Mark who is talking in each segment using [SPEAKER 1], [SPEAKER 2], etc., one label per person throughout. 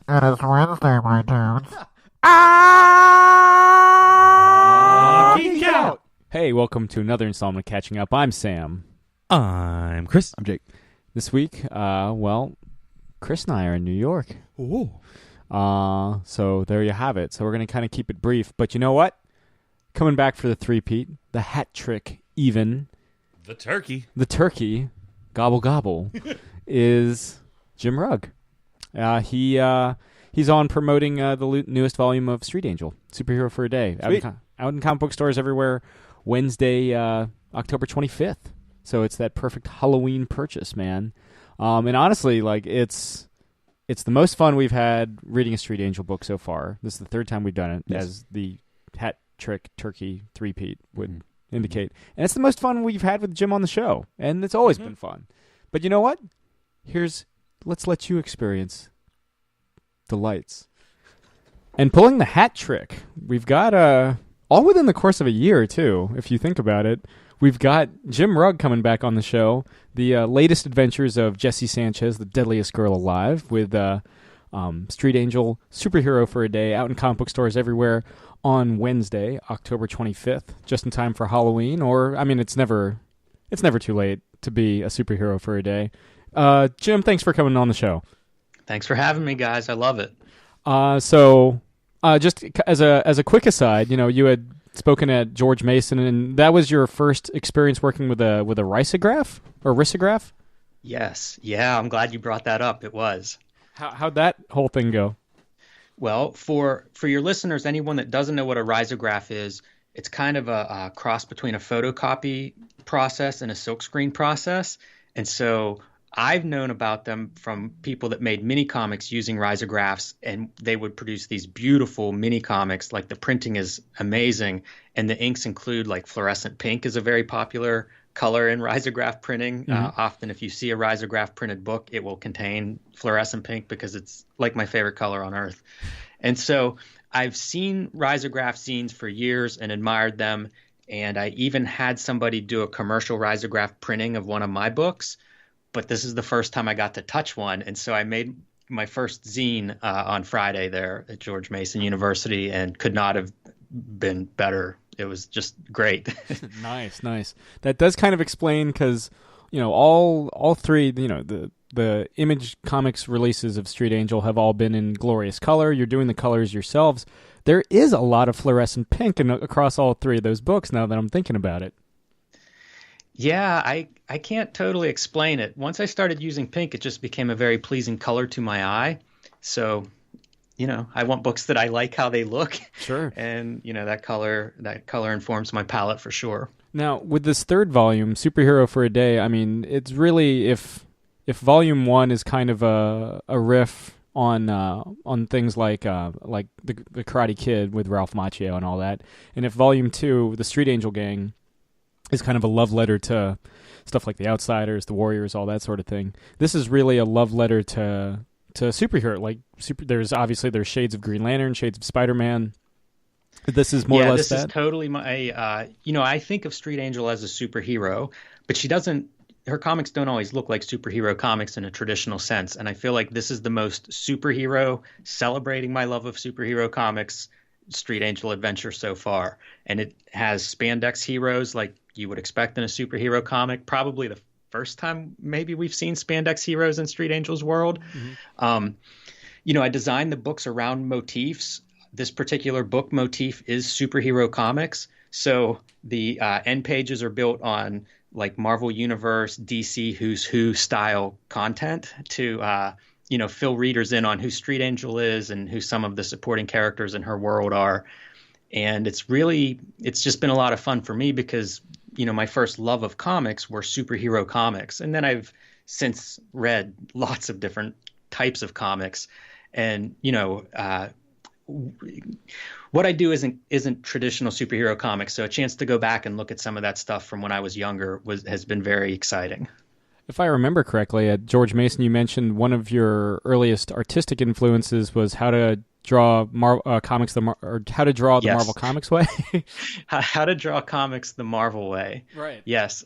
[SPEAKER 1] It is Wednesday, my dudes.
[SPEAKER 2] Geek out! Hey, welcome to another installment of Catching Up. I'm Sam.
[SPEAKER 3] I'm Chris.
[SPEAKER 4] I'm Jake.
[SPEAKER 2] This week, Chris and I are in New York.
[SPEAKER 3] Ooh.
[SPEAKER 2] So there you have it. So we're going to kind of keep it brief. But you know what? Coming back for the three-peat, the hat trick even,
[SPEAKER 3] The turkey.
[SPEAKER 2] gobble gobble, is Jim Rugg. He's on promoting the newest volume of Street Angel, Superhero for a Day, out in comic book stores everywhere, Wednesday, October 25th. So it's that perfect Halloween purchase, man. And honestly, like it's the most fun we've had reading a Street Angel book so far. This is the third time we've done it, as the hat trick turkey three-peat would indicate. And it's the most fun we've had with Jim on the show, and it's always been fun. But you know what? Let's let you experience the lights. And pulling the hat trick, we've got all within the course of a year too, if you think about it. We've got Jim Rugg coming back on the show, the latest adventures of Jessie Sanchez, the deadliest girl alive, with Street Angel, Superhero for a Day, out in comic book stores everywhere on Wednesday, October 25th, just in time for Halloween. Or, I mean, it's never too late to be a superhero for a day. Jim, thanks for coming on the show.
[SPEAKER 4] Thanks for having me, guys. I love it.
[SPEAKER 2] Just as a quick aside, you had spoken at George Mason, and that was your first experience working with a risograph or risograph?
[SPEAKER 4] Yes. Yeah, I'm glad you brought that up. It was.
[SPEAKER 2] How'd that whole thing go?
[SPEAKER 4] Well, for your listeners, anyone that doesn't know what a risograph is, it's kind of a cross between a photocopy process and a silkscreen process. And so I've known about them from people that made mini comics using risographs, and they would produce these beautiful mini comics. Like, the printing is amazing, and the inks include, like, fluorescent pink is a very popular color in risograph printing. Often if you see a risograph printed book, it will contain fluorescent pink because it's like my favorite color on earth. And so I've seen risograph zines for years and admired them. And I even had somebody do a commercial risograph printing of one of my books. But this is the first time I got to touch one. And so I made my first zine on Friday there at George Mason University, and could not have been better. It was just great.
[SPEAKER 2] Nice. That does kind of explain, because all three, the Image Comics releases of Street Angel have all been in glorious color. You're doing the colors yourselves. There is a lot of fluorescent pink across all three of those books, now that I'm thinking about it.
[SPEAKER 4] Yeah, I can't totally explain it. Once I started using pink, it just became a very pleasing color to my eye. So, I want books that I like how they look.
[SPEAKER 2] Sure.
[SPEAKER 4] And, that color informs my palette for sure.
[SPEAKER 2] Now, with this third volume, Superhero for a Day, I mean, it's really, if volume one is kind of a riff on things like the Karate Kid with Ralph Macchio and all that, and if volume two, the Street Angel Gang, is kind of a love letter to stuff like The Outsiders, The Warriors, all that sort of thing, this is really a love letter to superhero. There's shades of Green Lantern, shades of Spider-Man. This is more or less that.
[SPEAKER 4] Yeah, this is totally my. I think of Street Angel as a superhero, but she doesn't. Her comics don't always look like superhero comics in a traditional sense, and I feel like this is the most superhero, celebrating my love of superhero comics, Street Angel adventure so far. And it has spandex heroes like you would expect in a superhero comic. Probably the first time maybe we've seen spandex heroes in Street Angel's world. I designed the books around motifs. This particular book motif is superhero comics. So the end pages are built on like Marvel Universe, DC Who's Who style content to fill readers in on who Street Angel is and who some of the supporting characters in her world are. And it's just been a lot of fun for me because, my first love of comics were superhero comics. And then I've since read lots of different types of comics. And, what I do isn't traditional superhero comics. So a chance to go back and look at some of that stuff from when I was younger has been very exciting.
[SPEAKER 2] If I remember correctly, at George Mason, you mentioned one of your earliest artistic influences was how to draw comics how to draw the Marvel Comics way.
[SPEAKER 4] How to draw comics the Marvel way.
[SPEAKER 2] Right.
[SPEAKER 4] Yes.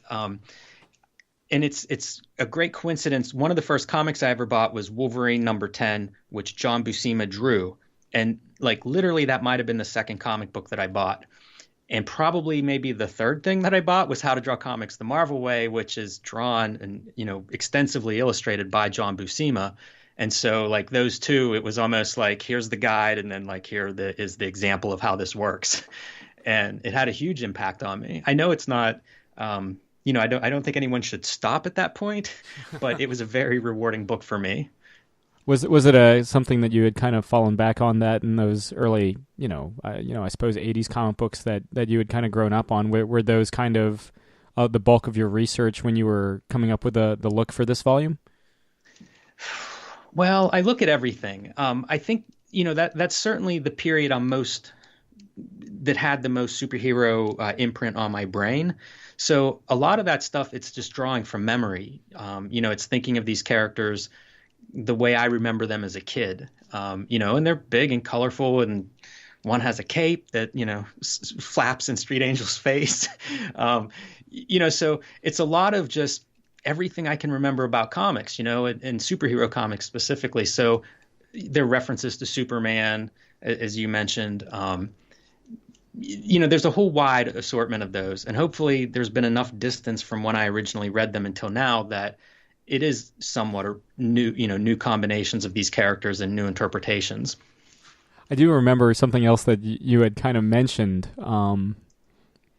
[SPEAKER 4] and it's a great coincidence. One of the first comics I ever bought was Wolverine #10, which John Buscema drew. And like literally that might have been the second comic book that I bought. And probably maybe the third thing that I bought was How to Draw Comics the Marvel Way, which is drawn and, extensively illustrated by John Buscema. And so like those two, it was almost like, here's the guide. And then like, is the example of how this works. And it had a huge impact on me. I know it's not, I don't think anyone should stop at that point, but it was a very rewarding book for me.
[SPEAKER 2] Was it something that you had kind of fallen back on that in those early, I suppose 80s comic books that you had kind of grown up on? Were those kind of the bulk of your research when you were coming up with the look for this volume?
[SPEAKER 4] Well, I look at everything. I think, that's certainly the period that had the most superhero imprint on my brain. So a lot of that stuff, it's just drawing from memory. It's thinking of these characters the way I remember them as a kid, and they're big and colorful, and one has a cape that, flaps in Street Angel's face. So it's a lot of just everything I can remember about comics, and superhero comics specifically. So there are references to Superman, as you mentioned. There's a whole wide assortment of those, and hopefully there's been enough distance from when I originally read them until now that it is somewhat new combinations of these characters and new interpretations.
[SPEAKER 2] I do remember something else that you had kind of mentioned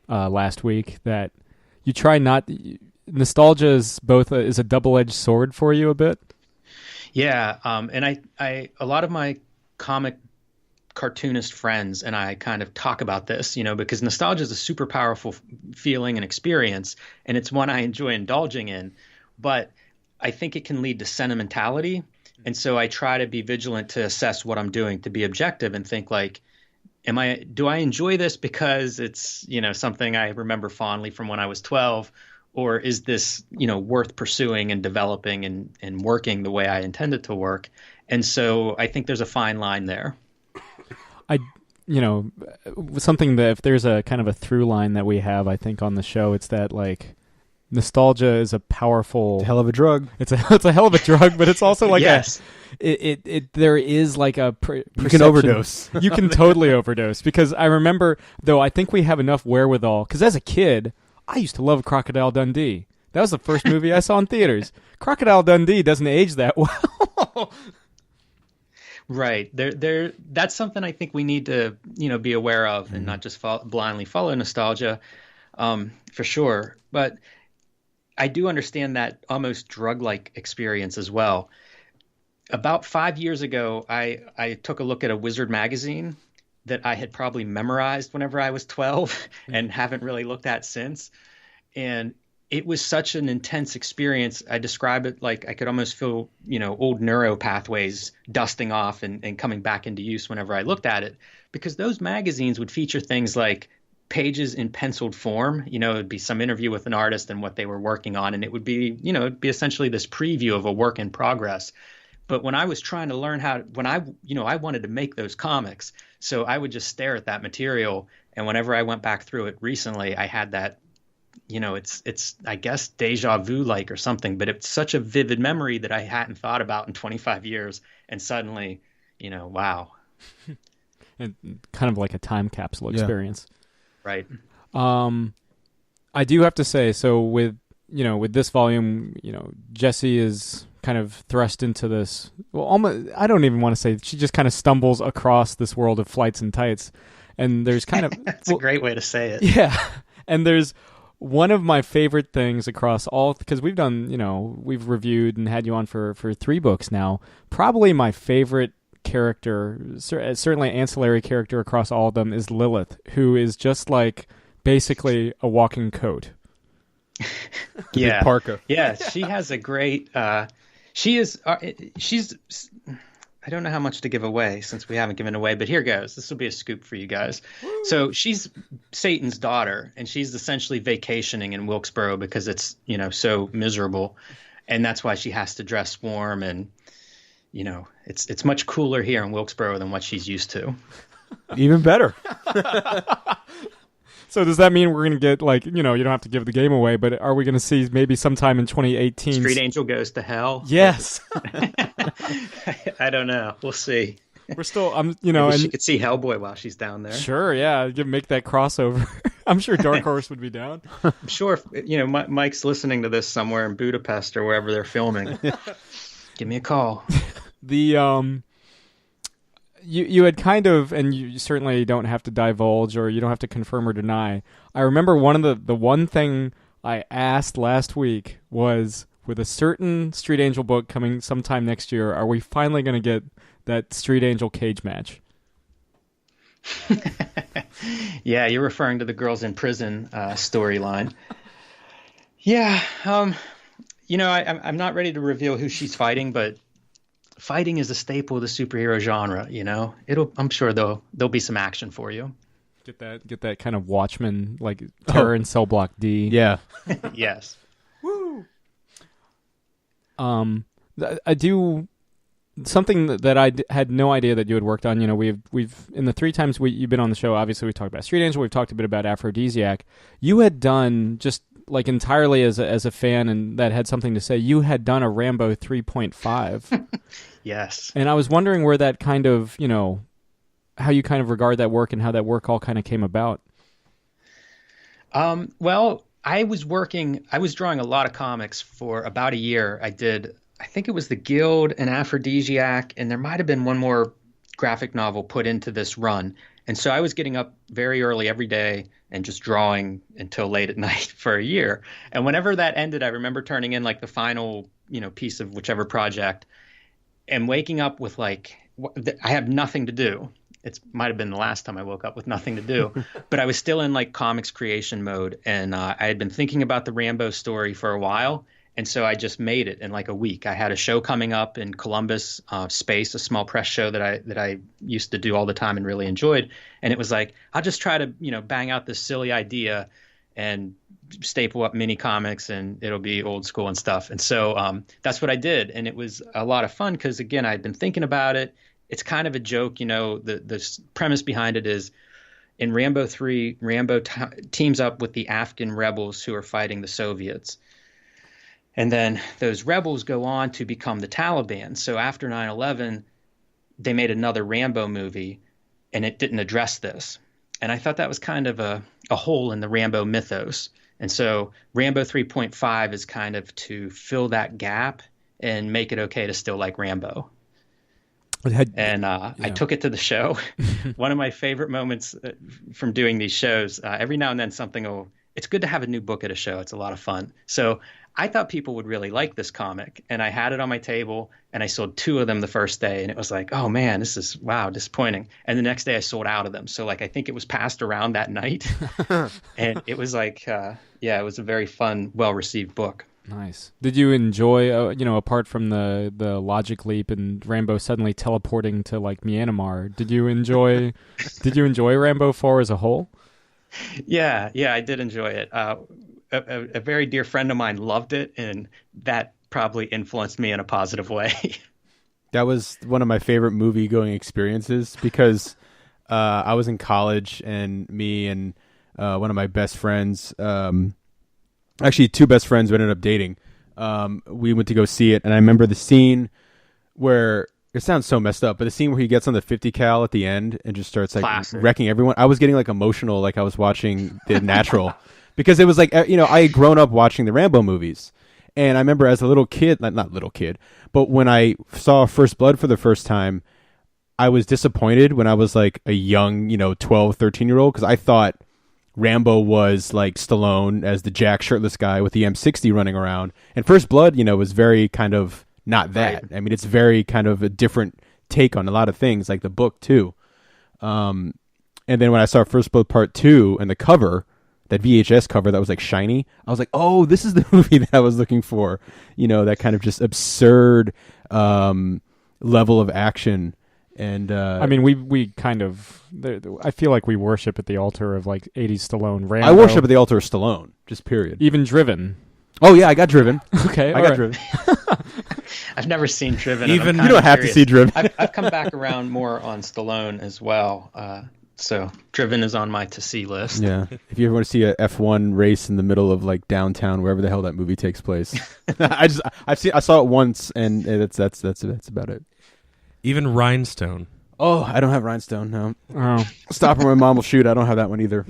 [SPEAKER 2] last week, that you try not. Nostalgia is is a double-edged sword for you a bit. Yeah,
[SPEAKER 4] and I a lot of my comic cartoonist friends and I kind of talk about this, because nostalgia is a super powerful feeling and experience, and it's one I enjoy indulging in, but I think it can lead to sentimentality. And so I try to be vigilant to assess what I'm doing, to be objective and think like, do I enjoy this because it's, something I remember fondly from when I was 12, or is this, worth pursuing and developing and working the way I intend it to work? And so I think there's a fine line there.
[SPEAKER 2] Something that if there's a kind of a through line that we have, I think on the show, it's that like nostalgia is a powerful,
[SPEAKER 5] it's a hell of a drug.
[SPEAKER 2] It's a hell of a drug, but it's also like
[SPEAKER 4] yes.
[SPEAKER 2] There is like a
[SPEAKER 5] you can overdose.
[SPEAKER 2] You can totally overdose, because I remember, though, I think we have enough wherewithal, because as a kid, I used to love Crocodile Dundee. That was the first movie I saw in theaters. Crocodile Dundee doesn't age that well.
[SPEAKER 4] Right. That's something I think we need to, be aware of and not just blindly follow nostalgia, for sure. But I do understand that almost drug-like experience as well. About 5 years ago, I took a look at a Wizard magazine that I had probably memorized whenever I was 12 and haven't really looked at since. And it was such an intense experience. I describe it like I could almost feel, old neuro pathways dusting off and coming back into use whenever I looked at it, because those magazines would feature things like pages in penciled form. It'd be some interview with an artist and what they were working on. And it would be, it'd be essentially this preview of a work in progress. But when I was trying to learn I wanted to make those comics. So I would just stare at that material. And whenever I went back through it recently, I had that, it's I guess deja vu like or something, but it's such a vivid memory that I hadn't thought about in 25 years. And suddenly, wow.
[SPEAKER 2] And kind of like a time capsule experience.
[SPEAKER 4] Right.
[SPEAKER 2] I do have to say, so with this volume, Jessie is kind of thrust into this, well, almost, I don't even want to say, she just kind of stumbles across this world of flights and tights. And there's kind of...
[SPEAKER 4] That's a great way to say it.
[SPEAKER 2] Yeah. And there's one of my favorite things across all, because we've done, we've reviewed and had you on for 3 books now. Probably my favorite character, certainly ancillary character across all of them, is Lilith, who is just like basically a walking coat.
[SPEAKER 4] Yeah.
[SPEAKER 5] Parka.
[SPEAKER 4] Yeah. She has a great, she's, I don't know how much to give away since we haven't given away, but here goes. This will be a scoop for you guys. Woo. So she's Satan's daughter, and she's essentially vacationing in Wilkesboro because it's, so miserable. And that's why she has to dress warm, and, it's much cooler here in Wilkesboro than what she's used to.
[SPEAKER 5] Even better.
[SPEAKER 2] So does that mean we're going to get, like, you don't have to give the game away, but are we going to see maybe sometime in 2018?
[SPEAKER 4] Street Angel Goes to Hell?
[SPEAKER 2] Yes.
[SPEAKER 4] I don't know. We'll see.
[SPEAKER 2] We're still,
[SPEAKER 4] Maybe
[SPEAKER 2] and
[SPEAKER 4] she could see Hellboy while she's down there.
[SPEAKER 2] sure, yeah, make that crossover. I'm sure Dark Horse would be down.
[SPEAKER 4] I'm sure if, Mike's listening to this somewhere in Budapest or wherever they're filming. Give me a call.
[SPEAKER 2] The you had kind of, and you certainly don't have to divulge or you don't have to confirm or deny. I remember the one thing I asked last week was, with a certain Street Angel book coming sometime next year, are we finally going to get that Street Angel cage match?
[SPEAKER 4] Yeah, you're referring to the Girls in Prison storyline. Yeah, I'm not ready to reveal who she's fighting, but fighting is a staple of the superhero genre. I'm sure there'll be some action for you.
[SPEAKER 2] Get that kind of Watchmen, like Terror in Cell Block D.
[SPEAKER 3] Yeah.
[SPEAKER 4] Yes.
[SPEAKER 2] Woo. I do something that I had no idea that you had worked on. We've in the 3 times you've been on the show, obviously we've talked about Street Angel, we've talked a bit about Aphrodisiac. You had done, just like entirely as a fan, and that had something to say, you had done a Rambo 3.5.
[SPEAKER 4] Yes.
[SPEAKER 2] And I was wondering where that kind of, how you kind of regard that work and how that work all kind of came about.
[SPEAKER 4] Well, I was drawing a lot of comics for about a year. I think it was The Guild and Aphrodisiac, and there might have been one more graphic novel put into this run. And so I was getting up very early every day and just drawing until late at night for a year. And whenever that ended, I remember turning in like the final, piece of whichever project and waking up with I have nothing to do. It might have been the last time I woke up with nothing to do, but I was still in like comics creation mode. And I had been thinking about the Rambo story for a while. And so I just made it in like a week. I had a show coming up in Columbus, Space, a small press show that I used to do all the time and really enjoyed. And it was like, I'll just try to, bang out this silly idea and staple up mini comics and it'll be old school and stuff. And so that's what I did. And it was a lot of fun because, again, I'd been thinking about it. It's kind of a joke. The premise behind it is, in Rambo 3, Rambo teams up with the Afghan rebels who are fighting the Soviets. And then those rebels go on to become the Taliban. So after 9/11, they made another Rambo movie, and it didn't address this. And I thought that was kind of a hole in the Rambo mythos. And so Rambo 3.5 is kind of to fill that gap and make it okay to still like Rambo. I took it to the show. One of my favorite moments from doing these shows, every now and then it's good to have a new book at a show. It's a lot of fun. So I thought people would really like this comic, and I had it on my table, and I sold 2 of them the first day, and it was like, oh man, this is, wow, disappointing. And the next day I sold out of them. So I think it was passed around that night, and it was like, it was a very fun, well-received book.
[SPEAKER 2] Nice. Did you enjoy, apart from the logic leap and Rambo suddenly teleporting to like Myanmar, did you enjoy Rambo 4 as a whole?
[SPEAKER 4] Yeah, I did enjoy it. A very dear friend of mine loved it, and that probably influenced me in a positive way.
[SPEAKER 3] That was one of my favorite movie-going experiences because I was in college, and me and one of my best friends, actually 2 best friends who ended up dating, we went to go see it, and I remember the scene where, it sounds so messed up, but the scene where he gets on the 50 cal at the end and just starts like
[SPEAKER 4] Classic.
[SPEAKER 3] wrecking everyone. I was getting like emotional, like I was watching The Natural, because it was like, I had grown up watching the Rambo movies. And I remember as a little kid, not little kid, but when I saw First Blood for the first time, I was disappointed when I was like a young, 12, 13-year-old, because I thought Rambo was like Stallone as the jack shirtless guy with the M60 running around. And First Blood, was very kind of not that. Right. I mean, it's very kind of a different take on a lot of things, like the book too. And then when I saw First Blood Part 2 and the cover, that VHS cover that was like shiny, I was like, oh, this is the movie that I was looking for. That kind of just absurd level of action. And
[SPEAKER 2] I mean, we kind of, I feel like we worship at the altar of like 80s Stallone. Rambo.
[SPEAKER 3] I worship at the altar of Stallone, just period.
[SPEAKER 2] Even Driven.
[SPEAKER 3] Oh yeah, I got Driven.
[SPEAKER 2] Okay,
[SPEAKER 3] I got Driven.
[SPEAKER 4] I've never seen Driven.
[SPEAKER 3] Even you don't have to see Driven.
[SPEAKER 4] I've come back around more on Stallone as well. So Driven is on my to see list.
[SPEAKER 3] Yeah. If you ever want to see a F1 race in the middle of like downtown, wherever the hell that movie takes place, I saw it once, and that's about it.
[SPEAKER 5] Even Rhinestone.
[SPEAKER 3] Oh, I don't have Rhinestone. No.
[SPEAKER 2] Oh.
[SPEAKER 3] Stop or my mom will shoot. I don't have that one either.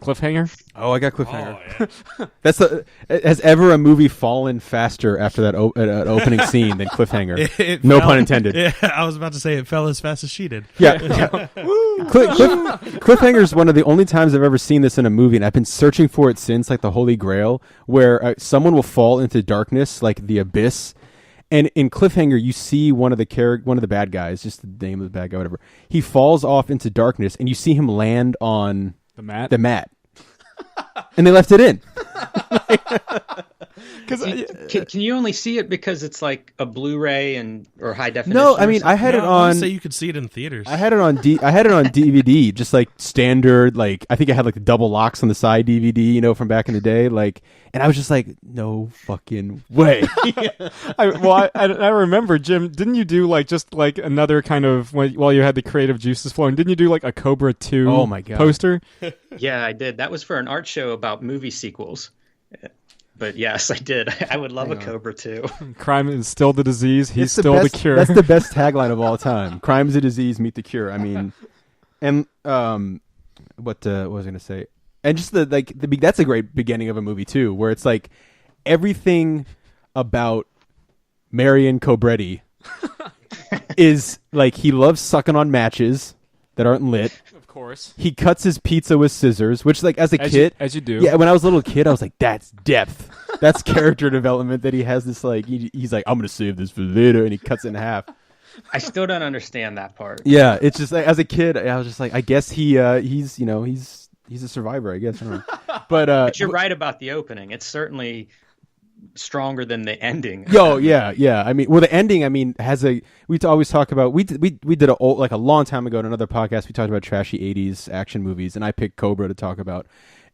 [SPEAKER 2] Cliffhanger?
[SPEAKER 3] Oh, I got Cliffhanger. That's has ever a movie fallen faster after that opening scene than Cliffhanger?
[SPEAKER 5] It
[SPEAKER 3] No
[SPEAKER 5] fell-
[SPEAKER 3] pun intended.
[SPEAKER 5] Yeah, I was about to say it fell as fast as she did.
[SPEAKER 3] Yeah. Cliffhanger is one of the only times I've ever seen this in a movie, and I've been searching for it since, like the Holy Grail, where someone will fall into darkness, like the abyss. And in Cliffhanger, you see one of the bad guys, just the name of the bad guy, whatever. He falls off into darkness, and you see him land on
[SPEAKER 2] The mat?
[SPEAKER 3] the mat. And they left it in.
[SPEAKER 4] Can you only see it because it's like a Blu-ray or high definition?
[SPEAKER 3] No, I mean I had it
[SPEAKER 5] No, I wanna
[SPEAKER 3] on.
[SPEAKER 5] say you could see it in theaters.
[SPEAKER 3] I had it on DVD, just like standard. Like I think I had like the double locks on the side DVD, from back in the day. Like, and I was just like, no fucking way.
[SPEAKER 2] I remember, Jim, didn't you do like just like another kind of, while you had the creative juices flowing, didn't you do like a Cobra 2
[SPEAKER 3] Oh my God.
[SPEAKER 2] poster?
[SPEAKER 4] Yeah, I did. That was for an art show about movie sequels. But yes, I did. I would love a Cobra 2.
[SPEAKER 2] Crime is still the disease. He's
[SPEAKER 3] It's the
[SPEAKER 2] still
[SPEAKER 3] best-
[SPEAKER 2] the cure.
[SPEAKER 3] That's the best tagline of all time. Crime is a disease, meet the cure. I mean, and what was I gonna say? And just that's a great beginning of a movie too, where it's like everything about Marion Cobretti is like he loves sucking on matches that aren't lit.
[SPEAKER 2] Of course.
[SPEAKER 3] He cuts his pizza with scissors, which like as a kid,
[SPEAKER 2] as you do.
[SPEAKER 3] yeah, when I was a little kid, I was like, that's depth. That's character development that he has this like he's like, I'm gonna save this for later, and he cuts it in half.
[SPEAKER 4] I still don't understand that part.
[SPEAKER 3] Yeah, it's just like, as a kid, I was just like, I guess he's a survivor, I guess. I don't know.
[SPEAKER 4] But you're right about the opening. It's certainly stronger than the ending.
[SPEAKER 3] yeah. I mean, well, the ending, has we always talk about, we did a long time ago in another podcast, we talked about trashy 80s action movies, and I picked Cobra to talk about.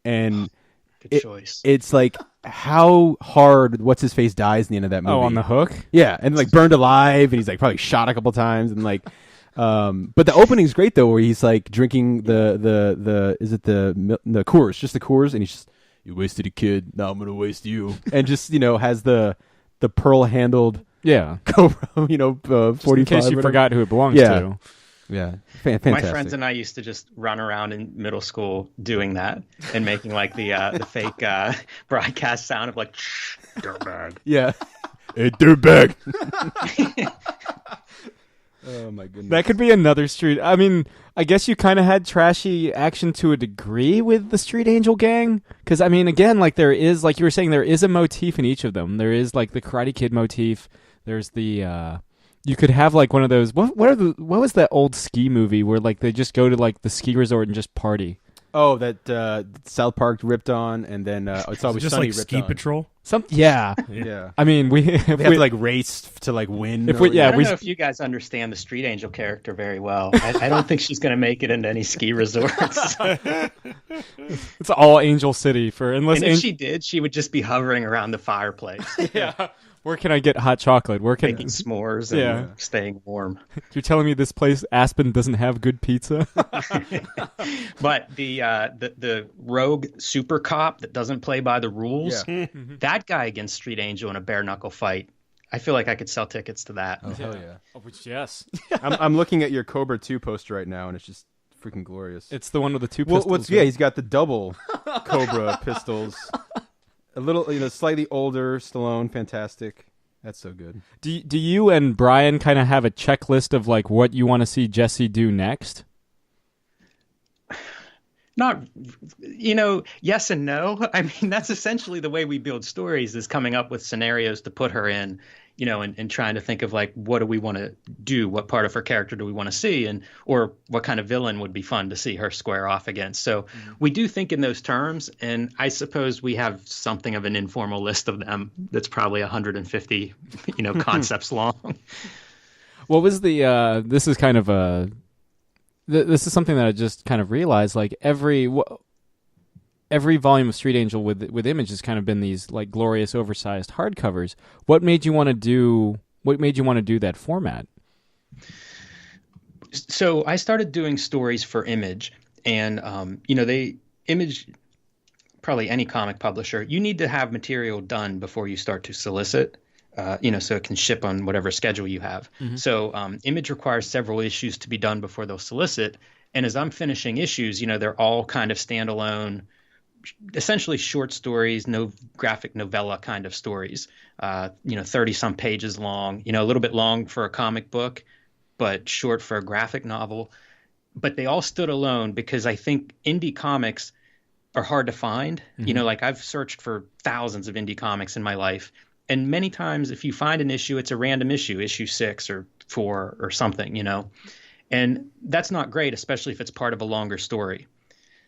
[SPEAKER 3] And
[SPEAKER 4] Good choice.
[SPEAKER 3] it's like how hard what's his face dies in the end of that movie.
[SPEAKER 2] Oh, on the hook?
[SPEAKER 3] Yeah, and like burned alive, and he's like probably shot a couple times, and like, but the opening's great though, where he's like drinking the Coors, just the Coors, and he's just, you wasted a kid, now I'm gonna waste you, and just has the pearl handled Cobra, 45.
[SPEAKER 2] In case you forgot who it belongs
[SPEAKER 3] Yeah.
[SPEAKER 2] to.
[SPEAKER 3] Yeah,
[SPEAKER 4] My
[SPEAKER 3] fantastic.
[SPEAKER 4] friends and I used to just run around in middle school doing that and making like the fake broadcast sound of like dirtbag.
[SPEAKER 3] Yeah, hey, dirtbag. Oh my goodness.
[SPEAKER 2] That could be another street. I mean, I guess you kind of had trashy action to a degree with the Street Angel gang. Because, I mean, again, like there is, like you were saying, there is a motif in each of them. There is like the Karate Kid motif. There's the, you could have like one of those, what was that old ski movie where like they just go to like the ski resort and just party?
[SPEAKER 3] Oh, that South Park ripped on, and then It's Always
[SPEAKER 5] just
[SPEAKER 3] Sunny
[SPEAKER 5] like
[SPEAKER 3] ripped
[SPEAKER 5] Ski
[SPEAKER 3] on.
[SPEAKER 5] Patrol.
[SPEAKER 2] Yeah.
[SPEAKER 3] Yeah.
[SPEAKER 2] I mean,
[SPEAKER 3] They have to like race to like win.
[SPEAKER 2] If we- yeah,
[SPEAKER 4] I don't know if you guys understand the Street Angel character very well. I don't think she's going to make it into any ski resorts.
[SPEAKER 2] It's all Angel City for unless
[SPEAKER 4] And if she did, she would just be hovering around the fireplace,
[SPEAKER 2] yeah. Where can I get hot chocolate? Where can
[SPEAKER 4] making s'mores and
[SPEAKER 2] Yeah.
[SPEAKER 4] staying warm.
[SPEAKER 2] You're telling me this place Aspen doesn't have good pizza?
[SPEAKER 4] But the rogue super cop that doesn't play by the rules, that guy against Street Angel in a bare knuckle fight, I feel like I could sell tickets to that.
[SPEAKER 3] Oh hell yeah!
[SPEAKER 2] Oh, which yes.
[SPEAKER 3] I'm looking at your Cobra 2 poster right now, and it's just freaking glorious.
[SPEAKER 2] It's the one with the two
[SPEAKER 3] Well,
[SPEAKER 2] pistols.
[SPEAKER 3] he's got the double Cobra pistols. A little, slightly older Stallone, fantastic. That's so good.
[SPEAKER 2] Do you and Brian kind of have a checklist of like what you want to see Jesse do next?
[SPEAKER 4] Not, yes and no. I mean, that's essentially the way we build stories, is coming up with scenarios to put her in, and trying to think of like, what do we want to do? What part of her character do we want to see? Or what kind of villain would be fun to see her square off against? So we do think in those terms. And I suppose we have something of an informal list of them that's probably 150, concepts long.
[SPEAKER 2] What was the? This is kind of a. This is something that I just kind of realized. Like every volume of Street Angel with Image has kind of been these like glorious, oversized hardcovers. What made you want to do? What made you want to do that format?
[SPEAKER 4] So I started doing stories for Image, and Image, probably any comic publisher, you need to have material done before you start to solicit. So it can ship on whatever schedule you have. So Image requires several issues to be done before they'll solicit. And as I'm finishing issues, they're all kind of standalone, essentially short stories, no graphic novella kind of stories. 30 some pages long, a little bit long for a comic book, but short for a graphic novel. But they all stood alone because I think indie comics are hard to find. Like I've searched for thousands of indie comics in my life. And many times if you find an issue, it's a random issue 6 or 4 or something, And that's not great, especially if it's part of a longer story.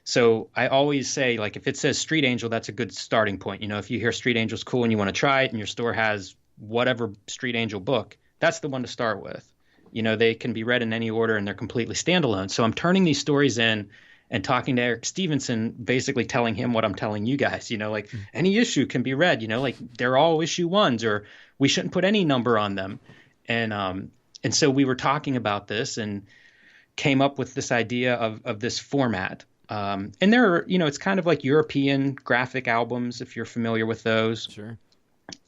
[SPEAKER 4] So I always say, like, if it says Street Angel, that's a good starting point. If you hear Street Angel's cool and you want to try it and your store has whatever Street Angel book, that's the one to start with. They can be read in any order and they're completely standalone. So I'm turning these stories in and talking to Eric Stevenson, basically telling him what I'm telling you guys, any issue can be read, like they're all issue 1s, or we shouldn't put any number on them. And so we were talking about this and came up with this idea of this format. And there are, it's kind of like European graphic albums, if you're familiar with those.
[SPEAKER 2] Sure.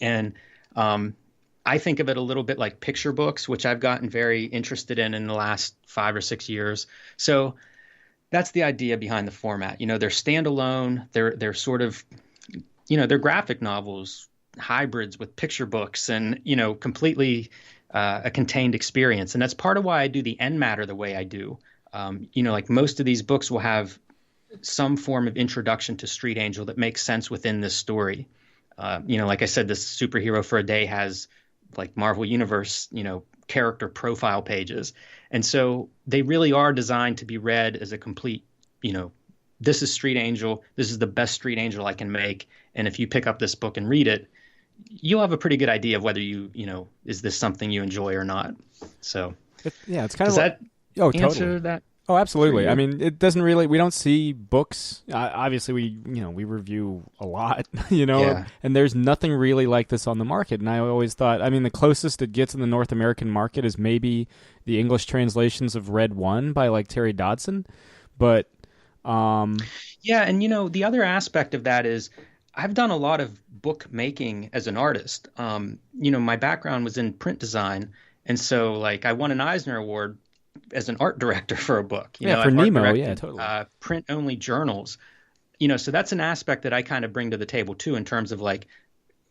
[SPEAKER 4] And I think of it a little bit like picture books, which I've gotten very interested in the last 5 or 6 years. So that's the idea behind the format. They're standalone. They're sort of, they're graphic novels, hybrids with picture books, and completely a contained experience. And that's part of why I do the end matter the way I do. Like most of these books will have some form of introduction to Street Angel that makes sense within this story. Like I said, this superhero for a day has like Marvel Universe, character profile pages. And so they really are designed to be read as a complete, this is Street Angel. This is the best Street Angel I can make. And if you pick up this book and read it, you'll have a pretty good idea of whether is this something you enjoy or not. So
[SPEAKER 2] it's kind
[SPEAKER 4] does
[SPEAKER 2] of
[SPEAKER 4] that
[SPEAKER 2] totally.
[SPEAKER 4] answer that?
[SPEAKER 2] Oh, absolutely. I mean, it doesn't really. We don't see books. Obviously, we review a lot,
[SPEAKER 4] Yeah.
[SPEAKER 2] and there's nothing really like this on the market. And I always thought, I mean, the closest it gets in the North American market is maybe the English translations of Red One by like Terry Dodson, but
[SPEAKER 4] yeah, and the other aspect of that is I've done a lot of book making as an artist. My background was in print design, and so like I won an Eisner Award as an art director for a book.
[SPEAKER 2] for
[SPEAKER 4] I've art
[SPEAKER 2] Nemo,
[SPEAKER 4] directed,
[SPEAKER 2] yeah, totally.
[SPEAKER 4] Print only journals. So that's an aspect that I kind of bring to the table too, in terms of like,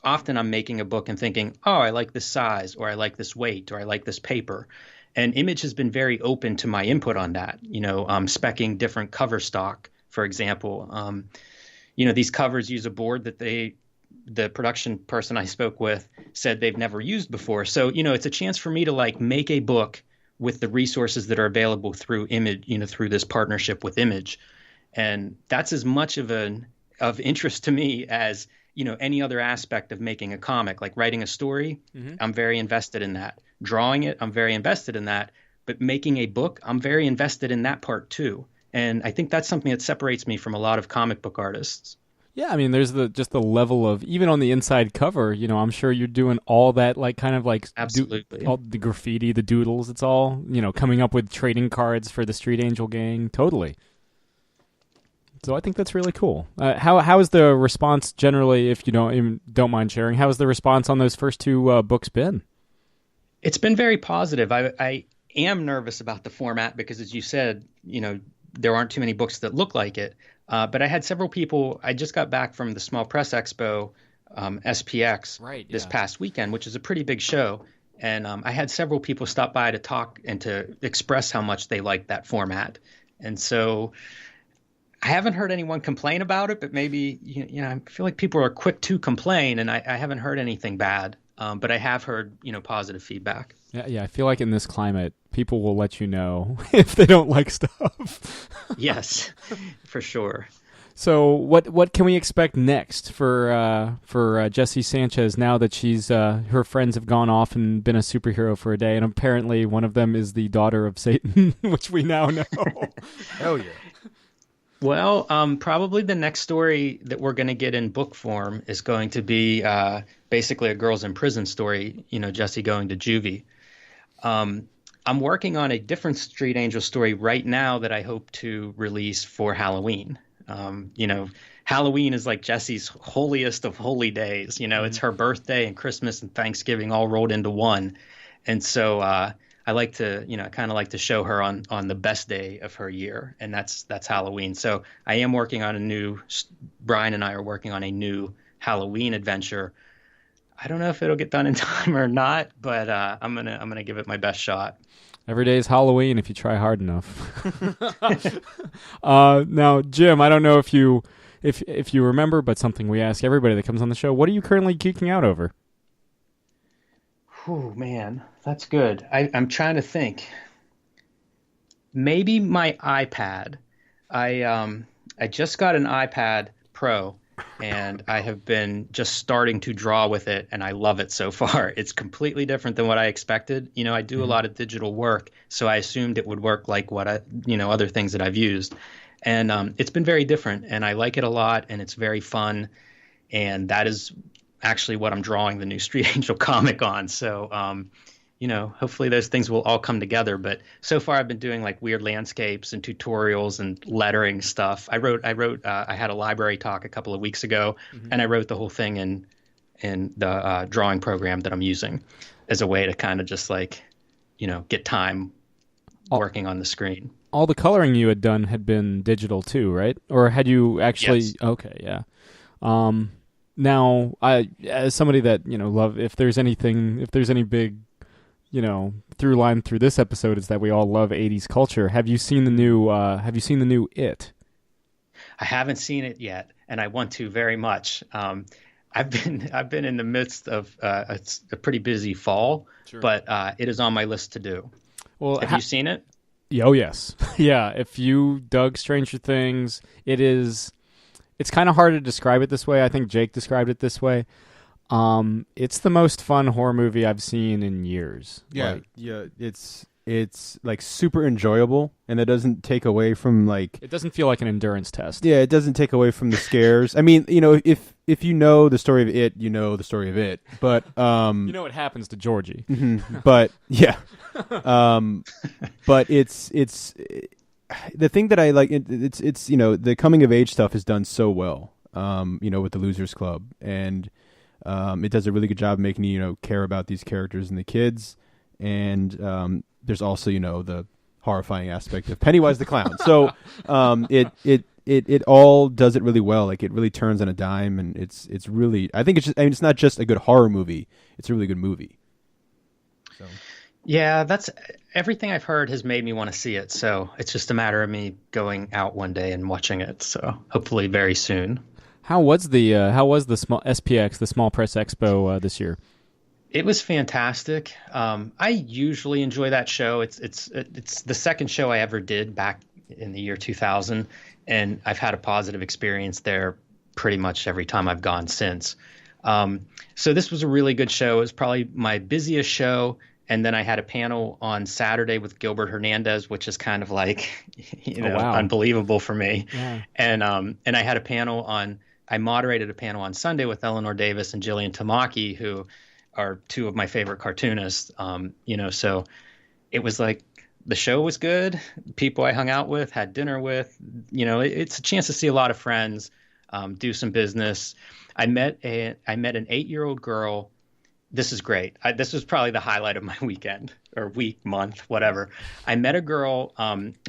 [SPEAKER 4] often I'm making a book and thinking, oh, I like this size, or I like this weight, or I like this paper. And Image has been very open to my input on that. Speccing different cover stock, for example. These covers use a board that the production person I spoke with said they've never used before. So, it's a chance for me to like make a book with the resources that are available through Image, through this partnership with Image. And that's as much of interest to me as, any other aspect of making a comic, like writing a story. I'm very invested in that. Drawing it, I'm very invested in that. But making a book, I'm very invested in that part too. And I think that's something that separates me from a lot of comic book artists.
[SPEAKER 2] Yeah, I mean, there's just the level of, even on the inside cover, I'm sure you're doing all that, like, kind of like
[SPEAKER 4] Absolutely.
[SPEAKER 2] all the graffiti, the doodles. It's all, coming up with trading cards for the Street Angel gang. Totally. So I think that's really cool. How is the response generally, if you don't mind sharing? How has the response on those first 2 books been?
[SPEAKER 4] It's been very positive. I am nervous about the format because, as you said, there aren't too many books that look like it. But I had several people. I just got back from the Small Press Expo, SPX, this past weekend, which is a pretty big show. And I had several people stop by to talk and to express how much they liked that format. And so I haven't heard anyone complain about it, but maybe, I feel like people are quick to complain, and I haven't heard anything bad. But I have heard, positive feedback.
[SPEAKER 2] Yeah, I feel like in this climate, people will let you know if they don't like stuff.
[SPEAKER 4] Yes, for sure.
[SPEAKER 2] So what can we expect next for Jessie Sanchez now that she's her friends have gone off and been a superhero for a day, and apparently one of them is the daughter of Satan, which we now know.
[SPEAKER 3] Hell yeah.
[SPEAKER 4] Well, probably the next story that we're going to get in book form is going to be basically a girls in prison story, Jessie going to juvie. I'm working on a different Street Angel story right now that I hope to release for Halloween. You know, Halloween is like Jessie's holiest of holy days. You know, it's her birthday and Christmas and Thanksgiving all rolled into one. And so I like to, you know, I kind of like to show her on the best day of her year, and that's Halloween. So I am working on a new. Brian and I are working on a new Halloween adventure. I don't know if it'll get done in time or not, but I'm gonna give it my best shot.
[SPEAKER 2] Every day is Halloween if you try hard enough. Now, Jim, I don't know if you remember, but something we ask everybody that comes on the show: what are you currently geeking out over?
[SPEAKER 4] Oh man, that's good. I'm trying to think. Maybe my iPad. I just got an iPad Pro, and I have been just starting to draw with it, and I love it so far. It's completely different than what I expected. You know, I do a lot of digital work, so I assumed it would work like other things that I've used. And it's been very different, and I like it a lot, and it's very fun. And that is actually what I'm drawing the new Street Angel comic on. So, you know, hopefully those things will all come together. But so far I've been doing like weird landscapes and tutorials and lettering stuff. I had a library talk a couple of weeks ago, and I wrote the whole thing in the drawing program that I'm using as a way to kind of just like, you know, get time working on the screen.
[SPEAKER 2] All the coloring you had done had been digital too, right? Or had you actually?
[SPEAKER 4] Yes.
[SPEAKER 2] Okay, yeah. Now, as somebody that, you know, if there's any big, you know, through line through this episode is that we all love 80s culture. Have you seen the new It?
[SPEAKER 4] I haven't seen it yet, and I want to very much. I've been in the midst of a pretty busy fall, but it is on my list to do.
[SPEAKER 2] Well,
[SPEAKER 4] have you seen it?
[SPEAKER 2] Oh yes, yeah. If you dug Stranger Things, it's kind of hard to describe it this way. I think Jake described it this way. It's the most fun horror movie I've seen in years.
[SPEAKER 3] Yeah, it's like super enjoyable, and it doesn't take away from like.
[SPEAKER 2] It doesn't feel like an endurance test.
[SPEAKER 3] Yeah, it doesn't take away from the scares. I mean, you know, if you know the story of It, you know the story of It. But
[SPEAKER 2] you know what happens to Georgie.
[SPEAKER 3] But yeah, but it's the thing that I like. It's you know, the coming of age stuff is done so well. You know, with the Losers Club, and it does a really good job of making you, you know, care about these characters and the kids. And there's also, you know, the horrifying aspect of Pennywise the Clown. So it all does it really well. Like, it really turns on a dime, and it's really, I think it's not just a good horror movie. It's a really good movie. So.
[SPEAKER 4] Yeah, that's everything I've heard has made me want to see it. So it's just a matter of me going out one day and watching it. So hopefully very soon.
[SPEAKER 2] How was the small SPX, the Small Press Expo this year?
[SPEAKER 4] It was fantastic. I usually enjoy that show. It's the second show I ever did back in the year 2000, and I've had a positive experience there pretty much every time I've gone since. So this was a really good show. It was probably my busiest show. And then I had a panel on Saturday with Gilbert Hernandez, which is kind of like, you know, unbelievable for me. Yeah. And I had I moderated a panel on Sunday with Eleanor Davis and Jillian Tamaki, who are two of my favorite cartoonists. You know, so it was like the show was good. People I hung out with, had dinner with, you know, it's a chance to see a lot of friends, do some business. I met an 8-year-old girl. This is great. This was probably the highlight of my weekend or week, month, whatever. I met a girl.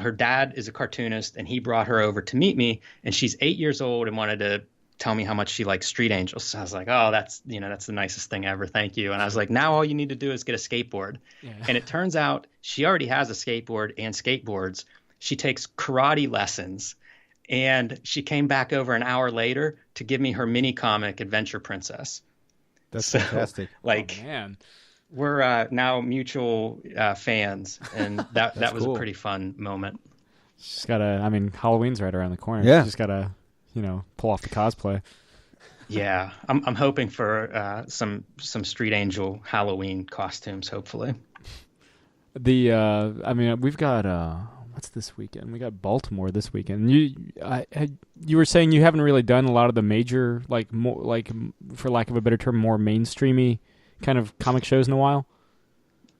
[SPEAKER 4] Her dad is a cartoonist, and he brought her over to meet me. And she's 8 years old and wanted to tell me how much she likes Street Angels. So I was like, oh, that's the nicest thing ever. Thank you. And I was like, now all you need to do is get a skateboard. Yeah. And it turns out she already has a skateboard and skateboards. She takes karate lessons. And she came back over an hour later to give me her mini comic Adventure Princess.
[SPEAKER 3] That's fantastic.
[SPEAKER 4] Like,
[SPEAKER 2] oh, man.
[SPEAKER 4] We're now mutual fans, and that was cool. A pretty fun moment.
[SPEAKER 2] Just gotta, Halloween's right around the corner.
[SPEAKER 3] Yeah.
[SPEAKER 2] You just gotta, pull off the cosplay.
[SPEAKER 4] Yeah, I'm hoping for some Street Angel Halloween costumes, hopefully.
[SPEAKER 2] We've got what's this weekend? We got Baltimore this weekend. You were saying you haven't really done a lot of the major, more, for lack of a better term, more mainstreamy kind of comic shows in a while?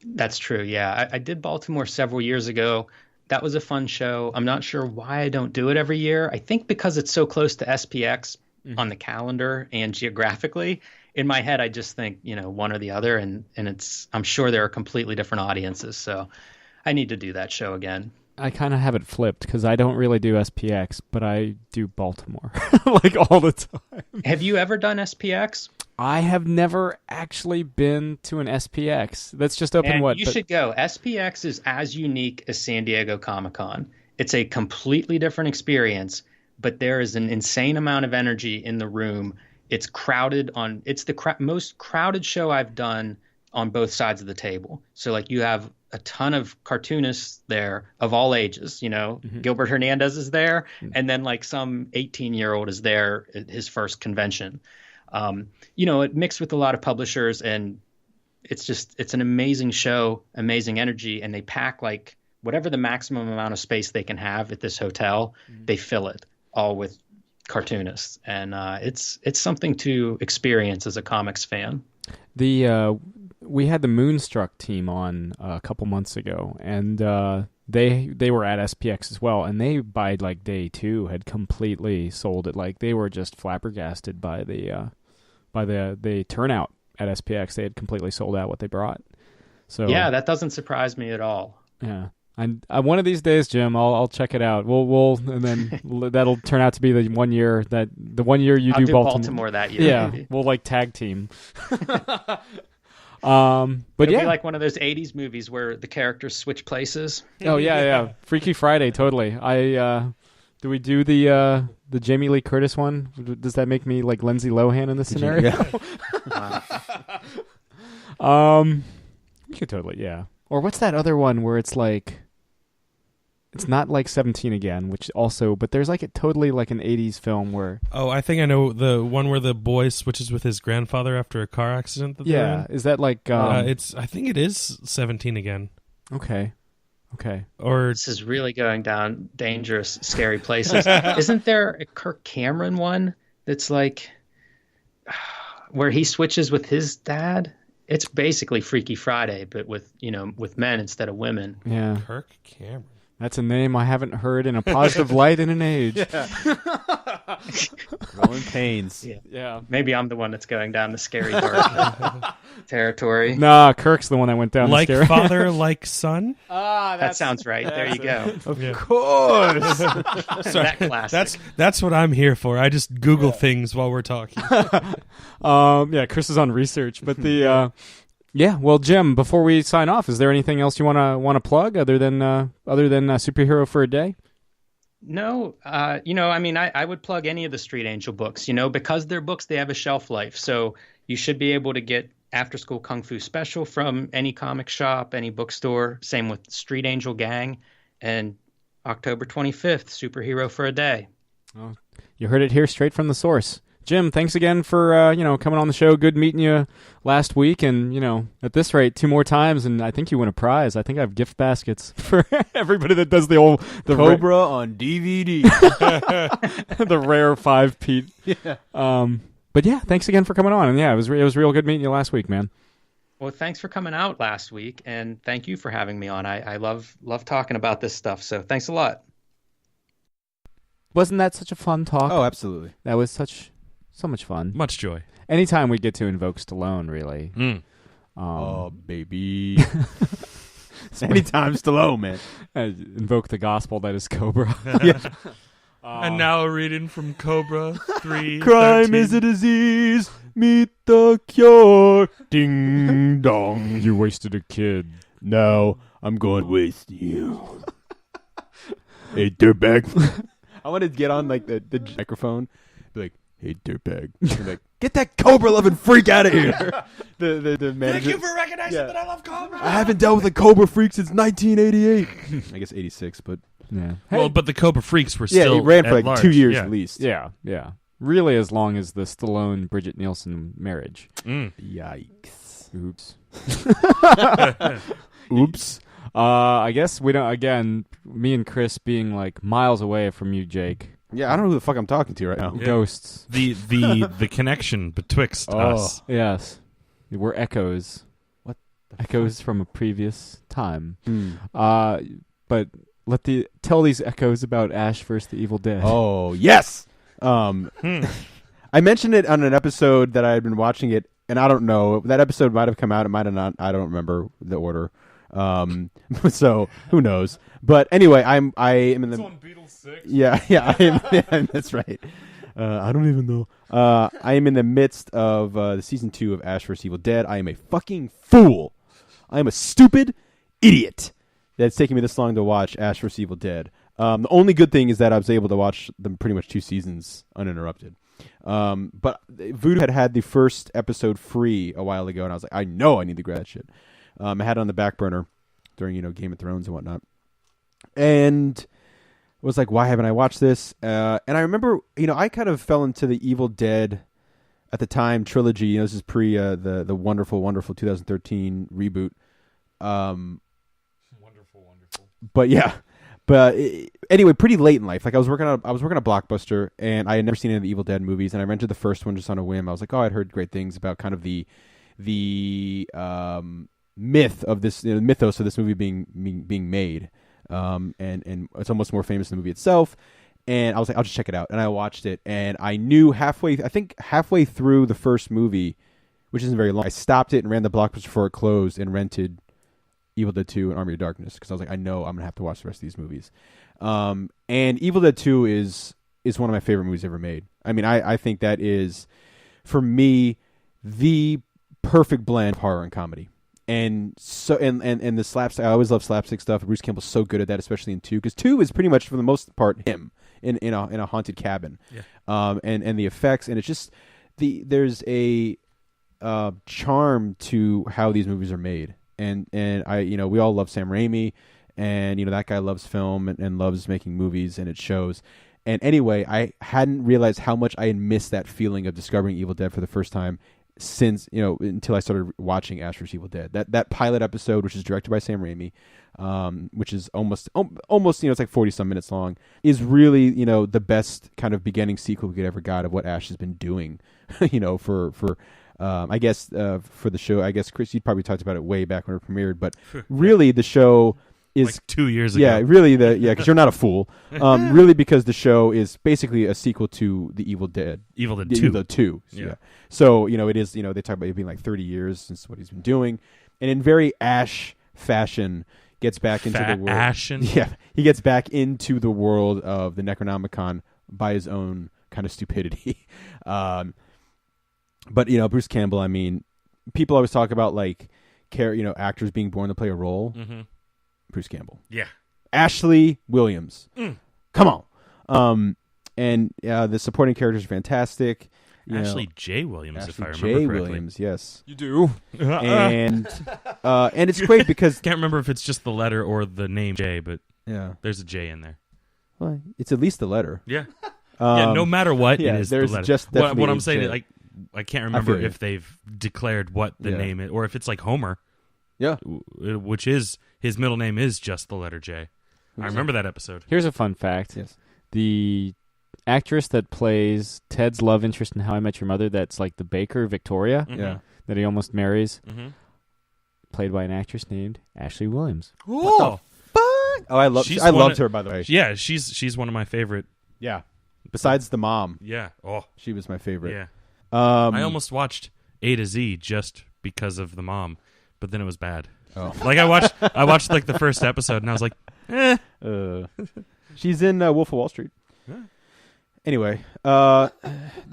[SPEAKER 4] That's true. Yeah, I did Baltimore several years ago. That was a fun show. I'm not sure why I don't do it every year. I think because it's so close to SPX on the calendar and geographically. In my head, I just think, one or the other, and I'm sure there are completely different audiences. So I need to do that show again.
[SPEAKER 2] I kind of have it flipped because I don't really do SPX, but I do Baltimore like all the time.
[SPEAKER 4] Have you ever done SPX?
[SPEAKER 2] I have never actually been to an SPX. That's just open
[SPEAKER 4] And
[SPEAKER 2] what?
[SPEAKER 4] you should go. SPX is as unique as San Diego Comic-Con. It's a completely different experience, but there is an insane amount of energy in the room. It's crowded on. It's the most crowded show I've done on both sides of the table. So like you have a ton of cartoonists there of all ages. Gilbert Hernandez is there, and then like some 18-year-old is there at his first convention. It mixed with a lot of publishers, and it's an amazing show, amazing energy, and they pack like whatever the maximum amount of space they can have at this hotel, they fill it all with cartoonists, and it's something to experience as a comics fan.
[SPEAKER 2] We had the Moonstruck team on a couple months ago, and they were at SPX as well, and they by like day 2 had completely sold it. Like they were just flabbergasted by the turnout at SPX. They had completely sold out what they brought. So
[SPEAKER 4] yeah, that doesn't surprise me at all.
[SPEAKER 2] Yeah. And one of these days, Jim, I'll check it out. We'll and then that'll turn out to be the one year you
[SPEAKER 4] I'll
[SPEAKER 2] do
[SPEAKER 4] Baltimore that year.
[SPEAKER 2] Yeah,
[SPEAKER 4] maybe.
[SPEAKER 2] we'll like tag team. But
[SPEAKER 4] It'll
[SPEAKER 2] yeah,
[SPEAKER 4] be like one of those '80s movies where the characters switch places.
[SPEAKER 2] oh yeah, Freaky Friday, totally. Do we do the Jamie Lee Curtis one? Does that make me like Lindsay Lohan in this scenario? We could totally, yeah. Or what's that other one where it's like, it's not like 17 Again, which also, but there's like totally like an 80s film where...
[SPEAKER 5] Oh, I think I know the one where the boy switches with his grandfather after a car accident.
[SPEAKER 2] Yeah, is that like...
[SPEAKER 5] I think it is 17 Again.
[SPEAKER 2] Okay.
[SPEAKER 5] Or
[SPEAKER 4] This is really going down dangerous, scary places. Isn't there a Kirk Cameron one that's like, where he switches with his dad? It's basically Freaky Friday, but with men instead of women.
[SPEAKER 2] Yeah.
[SPEAKER 5] Kirk Cameron.
[SPEAKER 2] That's a name I haven't heard in a positive light in an age.
[SPEAKER 3] Growing pains.
[SPEAKER 2] Yeah.
[SPEAKER 4] Maybe I'm the one that's going down the scary dark territory.
[SPEAKER 2] Nah, Kirk's the one that went down
[SPEAKER 5] Like
[SPEAKER 2] the scary.
[SPEAKER 5] father, like son?
[SPEAKER 4] That sounds right. There you go.
[SPEAKER 5] Of
[SPEAKER 3] course.
[SPEAKER 4] That classic.
[SPEAKER 5] That's what I'm here for. I just Google things while we're talking.
[SPEAKER 2] Yeah, Chris is on research, but yeah. Well, Jim, before we sign off, is there anything else you want to plug other than Superhero for a Day?
[SPEAKER 4] No, I would plug any of the Street Angel books, because they're books, they have a shelf life. So you should be able to get After School Kung Fu Special from any comic shop, any bookstore. Same with Street Angel Gang. And October 25th, Superhero for a Day.
[SPEAKER 2] Oh, you heard it here straight from the source. Jim, thanks again for coming on the show. Good meeting you last week, and at this rate, 2 more times, and I think you win a prize. I think I have gift baskets for everybody that does the
[SPEAKER 3] Cobra on DVD.
[SPEAKER 2] the rare 5-peat.
[SPEAKER 3] Yeah.
[SPEAKER 2] But yeah, thanks again for coming on, and yeah, it was real good meeting you last week, man.
[SPEAKER 4] Well, thanks for coming out last week, and thank you for having me on. I love talking about this stuff, so thanks a lot.
[SPEAKER 2] Wasn't that such a fun talk?
[SPEAKER 3] Oh, absolutely.
[SPEAKER 2] That was so much fun.
[SPEAKER 5] Much joy.
[SPEAKER 2] Anytime we get to invoke Stallone, really.
[SPEAKER 3] Oh, baby. Anytime Stallone, man.
[SPEAKER 2] Invoke the gospel that is Cobra.
[SPEAKER 5] And now a reading from Cobra 3.
[SPEAKER 3] Crime is a disease. Meet the cure. Ding dong.
[SPEAKER 2] You wasted a kid.
[SPEAKER 3] No, I'm going to waste you. Hey, dirtbag. I want to get on like the microphone, be like, "Hey, dirtbag," like, "Get that Cobra-loving freak out of here." the manager.
[SPEAKER 5] Thank you for recognizing that I love Cobra.
[SPEAKER 3] I haven't dealt with a Cobra freak since 1988. I guess 86, but
[SPEAKER 2] Yeah.
[SPEAKER 5] Well, but the Cobra Freaks were
[SPEAKER 3] yeah,
[SPEAKER 5] still
[SPEAKER 3] he ran for
[SPEAKER 5] at
[SPEAKER 3] like
[SPEAKER 5] large.
[SPEAKER 3] 2 years
[SPEAKER 5] Yeah.
[SPEAKER 3] at least.
[SPEAKER 2] Yeah. Really, as long as the Stallone Bridget Nielsen marriage.
[SPEAKER 3] Yikes.
[SPEAKER 2] Oops.
[SPEAKER 3] Oops.
[SPEAKER 2] I guess we don't. Again, me and Chris being like miles away from you, Jake.
[SPEAKER 3] Yeah, I don't know who the fuck I'm talking to right now.
[SPEAKER 5] Yeah.
[SPEAKER 2] Ghosts.
[SPEAKER 5] The connection betwixt us.
[SPEAKER 2] Yes, we're echoes.
[SPEAKER 3] The
[SPEAKER 2] echoes from a previous time.
[SPEAKER 3] Hmm.
[SPEAKER 2] But tell these echoes about Ash vs. the Evil Dead.
[SPEAKER 3] Oh yes. I mentioned it on an episode that I had been watching it, and I don't know, that episode might have come out, it might have not. I don't remember the order. So who knows? But anyway, I am in the. It's on Beatles 6. Yeah, that's right. I don't even know. I am in the midst of the season 2 of Ash vs. Evil Dead. I am a fucking fool. I am a stupid idiot that's taking me this long to watch Ash vs. Evil Dead. The only good thing is that I was able to watch them pretty much 2 seasons uninterrupted. But Voodoo had the first episode free a while ago, and I was like, I know I need to grab that shit. I had it on the back burner during Game of Thrones and whatnot, and was like, why haven't I watched this? And I remember, I kind of fell into the Evil Dead at the time trilogy. This is pre the wonderful 2013 reboot. Wonderful. But yeah. Anyway, pretty late in life. Like I was working at Blockbuster, and I had never seen any of the Evil Dead movies, and I rented the first one just on a whim. I was like, oh, I'd heard great things about kind of the myth of this, mythos of this movie being made, and it's almost more famous than the movie itself. And I was like, I'll just check it out, and I watched it, and I knew halfway through the first movie, which isn't very long, I stopped it and ran the Blockbuster before it closed and rented Evil Dead 2 and Army of Darkness, because I was like, I know I'm gonna have to watch the rest of these movies. And Evil Dead 2 is one of my favorite movies ever made. I mean, I think that is, for me, the perfect blend of horror and comedy. And so and the slapstick, I always love slapstick stuff. Bruce Campbell's so good at that, especially in 2, because 2 is pretty much for the most part him in a haunted cabin. Yeah. And the effects, and it's just there's a charm to how these movies are made. And I, we all love Sam Raimi, and that guy loves film and loves making movies, and it shows. And anyway, I hadn't realized how much I had missed that feeling of discovering Evil Dead for the first time since, until I started watching Ash vs. Evil Dead. That pilot episode, which is directed by Sam Raimi, which is almost it's like 40 some minutes long, is really the best kind of beginning sequel we could ever got of what Ash has been doing, for I guess for the show. I guess Chris, you probably talked about it way back when it premiered, but really the show is
[SPEAKER 5] like 2 years ago.
[SPEAKER 3] Yeah, really because you're not a fool. Really, because the show is basically a sequel to the Evil Dead.
[SPEAKER 5] Evil Dead 2.
[SPEAKER 3] Evil Dead 2. Yeah. So it is. They talk about it being like 30 years since what he's been doing, and in very Ash fashion, gets back into the world.
[SPEAKER 5] Ashen.
[SPEAKER 3] Yeah, he gets back into the world of the Necronomicon by his own kind of stupidity. But Bruce Campbell. I mean, people always talk about like actors being born to play a role.
[SPEAKER 5] Mm-hmm.
[SPEAKER 3] Bruce Campbell.
[SPEAKER 5] Yeah.
[SPEAKER 3] Ashley Williams. Come on. And the supporting characters are fantastic.
[SPEAKER 5] Ashley J. Williams, if I remember
[SPEAKER 3] J.
[SPEAKER 5] correctly.
[SPEAKER 3] Williams, yes.
[SPEAKER 2] You do.
[SPEAKER 3] And it's great because
[SPEAKER 5] Can't remember if it's just the letter or the name J, but
[SPEAKER 3] yeah,
[SPEAKER 5] there's a J in there.
[SPEAKER 3] well, it's at least the letter.
[SPEAKER 5] Yeah. Yeah, no matter what,
[SPEAKER 3] yeah,
[SPEAKER 5] it is
[SPEAKER 3] there's
[SPEAKER 5] the letter.
[SPEAKER 3] just
[SPEAKER 5] What
[SPEAKER 3] definitely
[SPEAKER 5] I'm
[SPEAKER 3] a
[SPEAKER 5] saying
[SPEAKER 3] J.
[SPEAKER 5] is, like, I can't remember
[SPEAKER 3] feel you.
[SPEAKER 5] if they've declared what the
[SPEAKER 3] Yeah.
[SPEAKER 5] name is, or if it's like Homer,
[SPEAKER 3] Yeah.
[SPEAKER 5] which is his middle name is just the letter J. I remember that episode.
[SPEAKER 2] Here's a fun fact.
[SPEAKER 3] Yes.
[SPEAKER 2] The actress that plays Ted's love interest in How I Met Your Mother, that's like the baker, Victoria,
[SPEAKER 5] Mhm.
[SPEAKER 3] Yeah.
[SPEAKER 2] that he almost marries,
[SPEAKER 5] Mm-hmm.
[SPEAKER 2] played by an actress named Ashley Williams.
[SPEAKER 5] Cool.
[SPEAKER 3] Oh, I loved her, by the way.
[SPEAKER 5] Yeah, she's one of my favorite.
[SPEAKER 3] Yeah. Besides the mom,
[SPEAKER 5] Yeah. Oh,
[SPEAKER 3] she was my favorite.
[SPEAKER 5] yeah.
[SPEAKER 3] I
[SPEAKER 5] I almost watched A to Z just because of the mom, but then it was bad.
[SPEAKER 3] Oh.
[SPEAKER 5] Like I watched like the first episode, and I was like,
[SPEAKER 3] she's in Wolf of Wall Street.
[SPEAKER 5] Yeah.
[SPEAKER 3] Anyway, the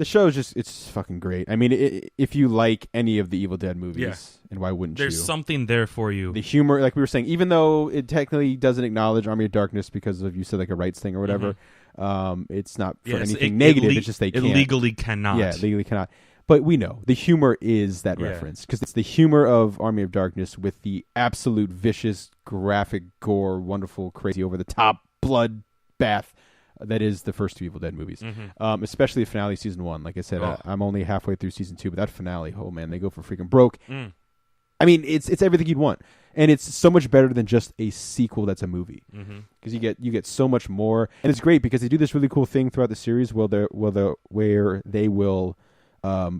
[SPEAKER 3] show is it's fucking great. I mean, if you like any of the Evil Dead movies,
[SPEAKER 5] Yeah.
[SPEAKER 3] and why wouldn't
[SPEAKER 5] there's
[SPEAKER 3] you?
[SPEAKER 5] something there for you.
[SPEAKER 3] The humor, like we were saying, even though it technically doesn't acknowledge Army of Darkness because of, you said, like a rights thing or whatever, it's not for
[SPEAKER 5] Yes,
[SPEAKER 3] anything negative. It's just they
[SPEAKER 5] it
[SPEAKER 3] can't.
[SPEAKER 5] legally cannot.
[SPEAKER 3] Yeah, legally cannot. But we know the humor is that
[SPEAKER 5] Yeah.
[SPEAKER 3] reference, because it's the humor of Army of Darkness with the absolute vicious, graphic, gore, wonderful, crazy, over-the-top blood bath that is the first two Evil Dead movies.
[SPEAKER 5] Mm-hmm.
[SPEAKER 3] Especially the finale, season 1. Like I said,
[SPEAKER 5] Oh.
[SPEAKER 3] I'm only halfway through season 2, but that finale, oh man, they go for freaking broke.
[SPEAKER 5] Mm.
[SPEAKER 3] I mean, it's everything you'd want, and it's so much better than just a sequel that's a movie,
[SPEAKER 5] Mm-hmm.
[SPEAKER 3] because you get so much more, and it's great because they do this really cool thing throughout the series where they will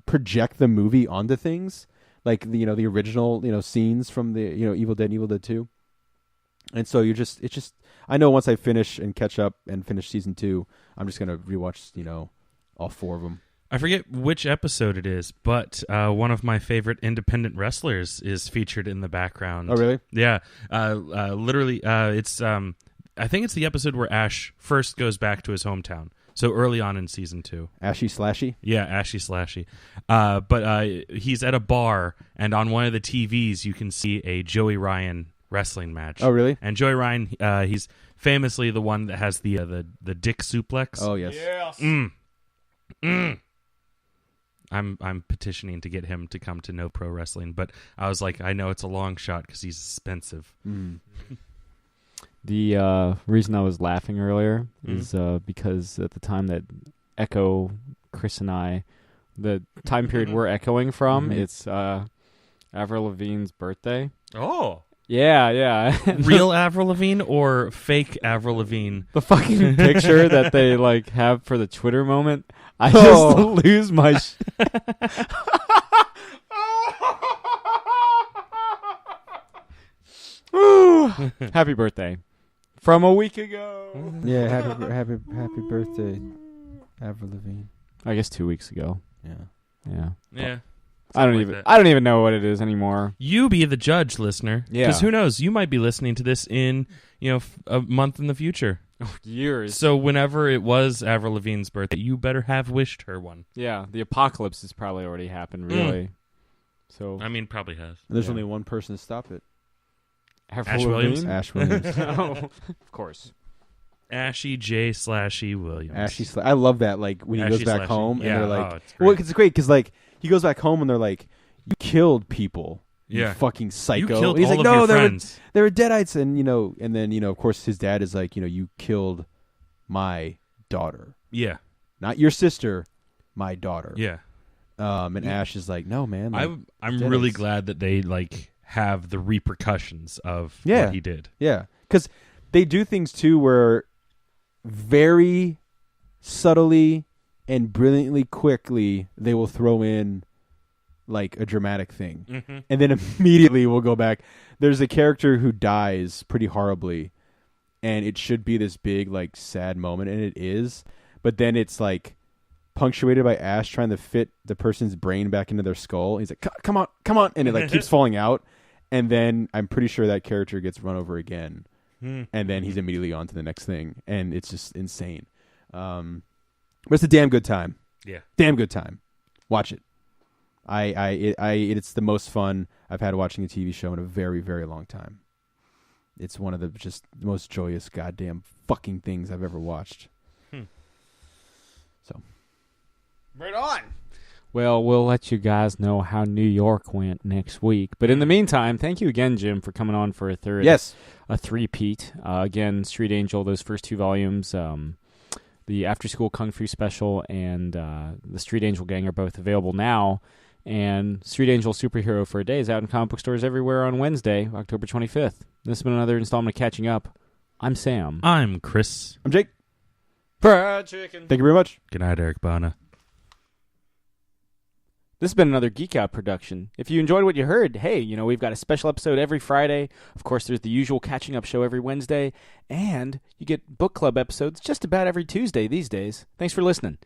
[SPEAKER 3] project the movie onto things. like the the original scenes from the Evil Dead and Evil Dead 2. And so it's just I know once I finish and catch up and finish season 2, I'm just gonna rewatch all 4 of them.
[SPEAKER 5] I forget which episode it is, but one of my favorite independent wrestlers is featured in the background.
[SPEAKER 3] Oh, really?
[SPEAKER 5] Yeah. Literally, it's I think it's the episode where Ash first goes back to his hometown. So early on in season 2.
[SPEAKER 3] Ashy Slashy?
[SPEAKER 5] Yeah, Ashy Slashy. But he's at a bar, and on one of the TVs, you can see a Joey Ryan wrestling match.
[SPEAKER 3] Oh, really?
[SPEAKER 5] And Joey Ryan, he's famously the one that has the dick suplex.
[SPEAKER 3] Oh, yes.
[SPEAKER 5] I'm petitioning to get him to come to No Pro Wrestling, but I was like, I know it's a long shot because he's expensive.
[SPEAKER 2] The reason I was laughing earlier is because at the time that Echo, Chris, and I, the time period we're echoing from, it's Avril Lavigne's birthday.
[SPEAKER 5] Oh.
[SPEAKER 2] Yeah.
[SPEAKER 5] Real Avril Lavigne or fake Avril Lavigne?
[SPEAKER 2] The fucking picture that they have for the Twitter moment. I just lose my Happy birthday. From a week ago.
[SPEAKER 3] Yeah, happy birthday, Avril Lavigne.
[SPEAKER 2] I guess 2 weeks ago.
[SPEAKER 3] Yeah.
[SPEAKER 5] Yeah.
[SPEAKER 2] I don't even know what it is anymore.
[SPEAKER 5] You be the judge, listener.
[SPEAKER 2] Yeah.
[SPEAKER 5] Because who knows? You might be listening to this in a month in the future.
[SPEAKER 2] Years.
[SPEAKER 5] So whenever it was Avril Lavigne's birthday, you better have wished her one.
[SPEAKER 2] Yeah, the apocalypse has probably already happened, really. So
[SPEAKER 5] I mean, probably has.
[SPEAKER 3] There's only one person to stop it.
[SPEAKER 5] Ash Williams?
[SPEAKER 3] Ash Williams.
[SPEAKER 2] Oh, of course.
[SPEAKER 5] Ashy J / Williams.
[SPEAKER 3] I love that. Like when he
[SPEAKER 5] Ashy
[SPEAKER 3] goes back
[SPEAKER 5] Slashy.
[SPEAKER 3] home,
[SPEAKER 5] Yeah,
[SPEAKER 3] and they're like,
[SPEAKER 5] it's great.
[SPEAKER 3] well, it's great because like he goes back home and they're like, you killed people.
[SPEAKER 5] Yeah.
[SPEAKER 3] You fucking psycho.
[SPEAKER 5] You killed
[SPEAKER 3] He's
[SPEAKER 5] all
[SPEAKER 3] like,
[SPEAKER 5] of
[SPEAKER 3] no,
[SPEAKER 5] your friends.
[SPEAKER 3] they were deadites, and then of course his dad is like, you killed my daughter.
[SPEAKER 5] Yeah.
[SPEAKER 3] Not your sister, my daughter.
[SPEAKER 5] Yeah.
[SPEAKER 3] And Ash is like, no, man. Like,
[SPEAKER 5] I'm
[SPEAKER 3] deadites.
[SPEAKER 5] really glad that they have the repercussions of
[SPEAKER 3] Yeah.
[SPEAKER 5] what he did.
[SPEAKER 3] Yeah, because they do things too where very subtly and brilliantly quickly they will throw in like a dramatic thing, and then immediately we'll go back. There's a character who dies pretty horribly, and it should be this big like sad moment, and it is, but then it's like punctuated by Ash trying to fit the person's brain back into their skull. He's like, come on, and it like keeps falling out, and then I'm pretty sure that character gets run over again, and then he's immediately on to the next thing, and it's just insane. But it's a damn good time.
[SPEAKER 5] Yeah.
[SPEAKER 3] Damn good time. Watch it. It's the most fun I've had watching a TV show in a very, very long time. It's one of the just most joyous goddamn fucking things I've ever watched. So.
[SPEAKER 2] Right on. Well, we'll let you guys know how New York went next week. But in the meantime, thank you again, Jim, for coming on for a third.
[SPEAKER 3] Yes.
[SPEAKER 2] A three-peat. Again, Street Angel, those first 2 volumes, the After School Kung Fu Special and the Street Angel Gang are both available now. And Street Angel Superhero for a Day is out in comic book stores everywhere on Wednesday, October 25th. This has been another installment of Catching Up. I'm Sam.
[SPEAKER 5] I'm Chris.
[SPEAKER 3] I'm Jake.
[SPEAKER 2] Fried chicken.
[SPEAKER 3] Thank you very much.
[SPEAKER 5] Good night, Eric Bana.
[SPEAKER 2] This has been another Geek Out production. If you enjoyed what you heard, hey, we've got a special episode every Friday. Of course, there's the usual Catching Up show every Wednesday. And you get book club episodes just about every Tuesday these days. Thanks for listening.